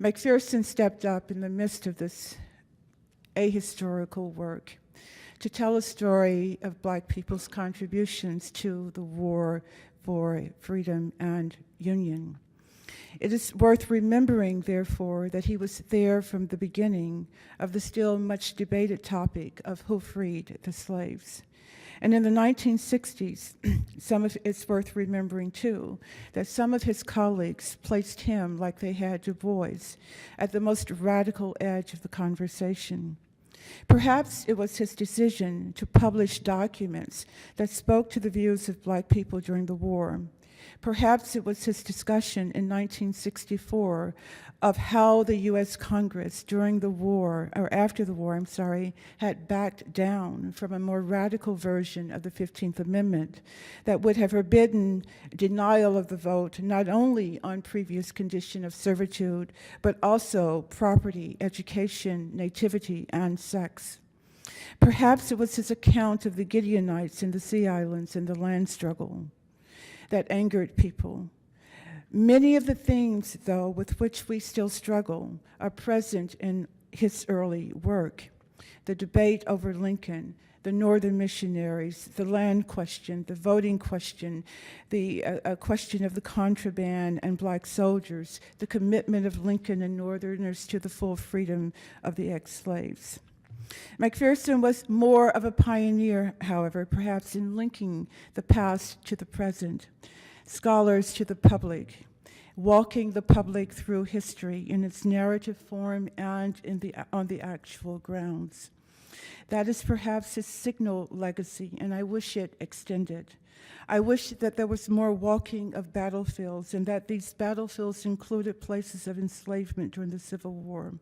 McPherson stepped up in the midst of this ahistorical work to tell a story of Black people's contributions to the war for freedom and union. It is worth remembering, therefore, that he was there from the beginning of the still much debated topic of who freed the slaves. And in the 1960s, it's worth remembering too, that some of his colleagues placed him, like they had Du Bois, at the most radical edge of the conversation. Perhaps it was his decision to publish documents that spoke to the views of Black people during the war. Perhaps it was his discussion in 1964 of how the US Congress during the war, or after the war, had backed down from a more radical version of the 15th Amendment that would have forbidden denial of the vote not only on previous condition of servitude, but also property, education, nativity, and sex. Perhaps it was his account of the Gideonites in the Sea Islands and the land struggle that angered people. Many of the things, though, with which we still struggle are present in his early work. The debate over Lincoln, the Northern missionaries, the land question, the voting question, the question of the contraband and Black soldiers, the commitment of Lincoln and Northerners to the full freedom of the ex-slaves. McPherson was more of a pioneer, however, perhaps in linking the past to the present, scholars to the public, walking the public through history in its narrative form and on the actual grounds. That is perhaps his signal legacy, and I wish it extended. I wish that there was more walking of battlefields and that these battlefields included places of enslavement during the Civil War.